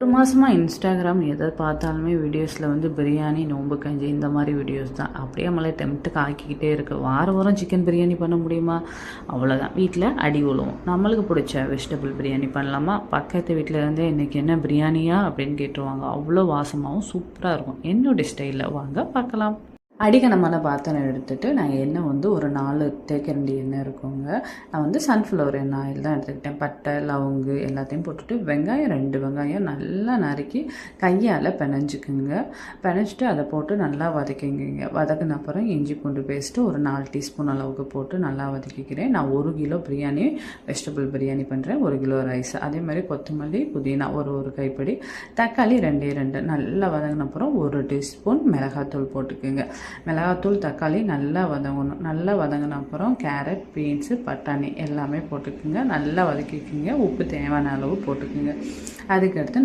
ஒரு மாதமா இன்ஸ்டாகிராம் எதை பார்த்தாலுமே வீடியோஸில் வந்து பிரியாணி, நோம்பு கஞ்சி இந்த மாதிரி வீடியோஸ் தான். அப்படியே நம்மளை டெம்ப்ட்டுக்கு ஆக்கிக்கிட்டே இருக்கு. வாரம் வாரம் சிக்கன் பிரியாணி பண்ண முடியுமா? அவ்வளோதான், வீட்டில் அடி உழுவும். நம்மளுக்கு பிடிச்ச வெஜிடபிள் பிரியாணி பண்ணலாமா? பக்கத்து வீட்டில் இருந்தே இன்றைக்கி என்ன பிரியாணியா அப்படின்னு கேட்டுருவாங்க. அவ்வளோ வாசமாகவும் சூப்பராக இருக்கும். என்னுடைய ஸ்டைலில் வாங்க பார்க்கலாம். அடிகனமான பாத்திரம் எடுத்துகிட்டு நான் எண்ணெய் வந்து ஒரு 4 தேக்கரண்டி எண்ணெய் இருக்குங்க. நான் வந்து சன்ஃப்ளவர் எண்ணெய் ஆயில் தான் எடுத்துக்கிட்டேன். பட்டை, லவங்கு எல்லாத்தையும் போட்டுட்டு வெங்காயம் 2 வெங்காயம் நல்லா நறுக்கி கையால் பிணைஞ்சிக்குங்க. பிணைச்சிட்டு அதை போட்டு நல்லா வதக்கிங்க. வதக்கின அப்புறம் இஞ்சி பூண்டு பேஸ்ட்டு ஒரு 4 டீஸ்பூன் அளவுக்கு போட்டு நல்லா வதக்கிக்கிறேன். நான் 1 கிலோ பிரியாணி வெஜிடபிள் பிரியாணி பண்ணுறேன். 1 கிலோ ரைஸ். அதே மாதிரி கொத்தமல்லி, புதினா ஒரு கைப்பிடி, தக்காளி 2 நல்லா வதங்கின அப்புறம் 1 டீஸ்பூன் மிளகாத்தூள் போட்டுக்குங்க. மிளகாத்தூள், தக்காளி நல்லா வதங்கணும். நல்லா வதங்கின அப்புறம் கேரட், பீன்ஸு, பட்டாணி எல்லாமே போட்டுக்குங்க. நல்லா வதக்கிக்குங்க. உப்பு தேவையான அளவு போட்டுக்குங்க. அதுக்கடுத்து